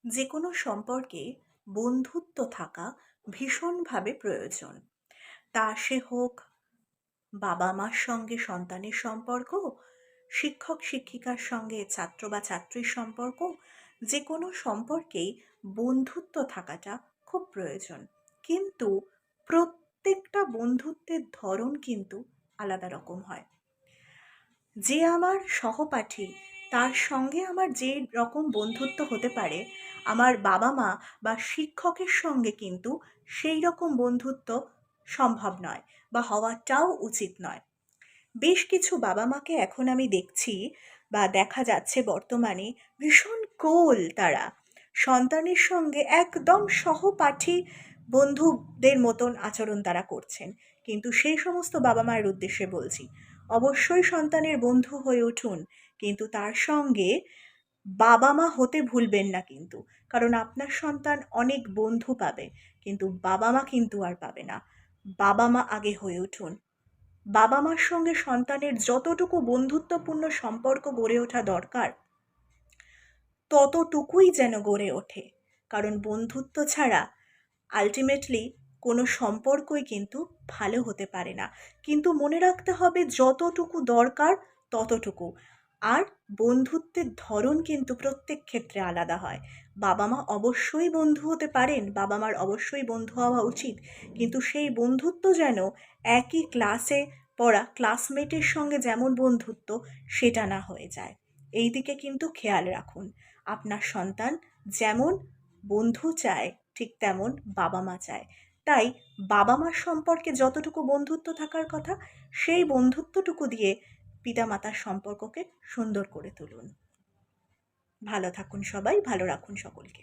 যে কোনো সম্পর্কে বন্ধুত্ব থাকা ভীষণভাবে প্রয়োজন। তা সে হোক বাবা মার সঙ্গে সন্তানের সম্পর্ক, শিক্ষক শিক্ষিকার সঙ্গে ছাত্র বা ছাত্রীর সম্পর্ক, যে কোনো সম্পর্কেই বন্ধুত্ব থাকাটা খুব প্রয়োজন। কিন্তু প্রত্যেকটা বন্ধুত্বের ধরন কিন্তু আলাদা রকম হয়। যে আমার সহপাঠী, তার সঙ্গে আমার যে রকম বন্ধুত্ব হতে পারে, আমার বাবা মা বা শিক্ষকের সঙ্গে কিন্তু সেই রকম বন্ধুত্ব সম্ভব নয় বা হওয়াটাও উচিত নয়। বেশ কিছু বাবা মাকে এখন আমি দেখছি বা দেখা যাচ্ছে বর্তমানে, ভীষণ কোল তারা। সন্তানের সঙ্গে একদম সহপাঠী বন্ধুদের মতন আচরণ তারা করছেন। কিন্তু সেই সমস্ত বাবা মায়ের উদ্দেশ্যে বলছি, অবশ্যই সন্তানের বন্ধু হয়ে উঠুন, কিন্তু তার সঙ্গে বাবা মা হতে ভুলবেন না কিন্তু। কারণ আপনার সন্তান অনেক বন্ধু পাবে, কিন্তু বাবা মা কিন্তু আর পাবে না। বাবা মা আগে হয়ে উঠুন। বাবা মার সঙ্গে সন্তানের যতটুকু বন্ধুত্বপূর্ণ সম্পর্ক গড়ে ওঠা দরকার, ততটুকুই যেন গড়ে ওঠে। কারণ বন্ধুত্ব ছাড়া আল্টিমেটলি কোনো সম্পর্কই কিন্তু ভালো হতে পারে না। কিন্তু মনে রাখতে হবে যতটুকু দরকার ততটুকু। আর বন্ধুত্বের ধরন কিন্তু প্রত্যেক ক্ষেত্রে আলাদা হয়। বাবা মা অবশ্যই বন্ধু হতে পারেন, বাবা মার অবশ্যই বন্ধু হওয়া উচিত। কিন্তু সেই বন্ধুত্ব যেন একই ক্লাসে পড়া ক্লাসমেটের সঙ্গে যেমন বন্ধুত্ব, সেটা না হয়ে যায়। এই দিকে কিন্তু খেয়াল রাখুন। আপনার সন্তান যেমন বন্ধু চায়, ঠিক তেমন বাবা মা চায়। তাই বাবা মার সম্পর্কে যতটুকু বন্ধুত্ব থাকার কথা, সেই বন্ধুত্বটুকু দিয়ে পিতামাতার সম্পর্ককে সুন্দর করে তুলুন। ভালো থাকুন সবাই, ভালো রাখুন সকলকে।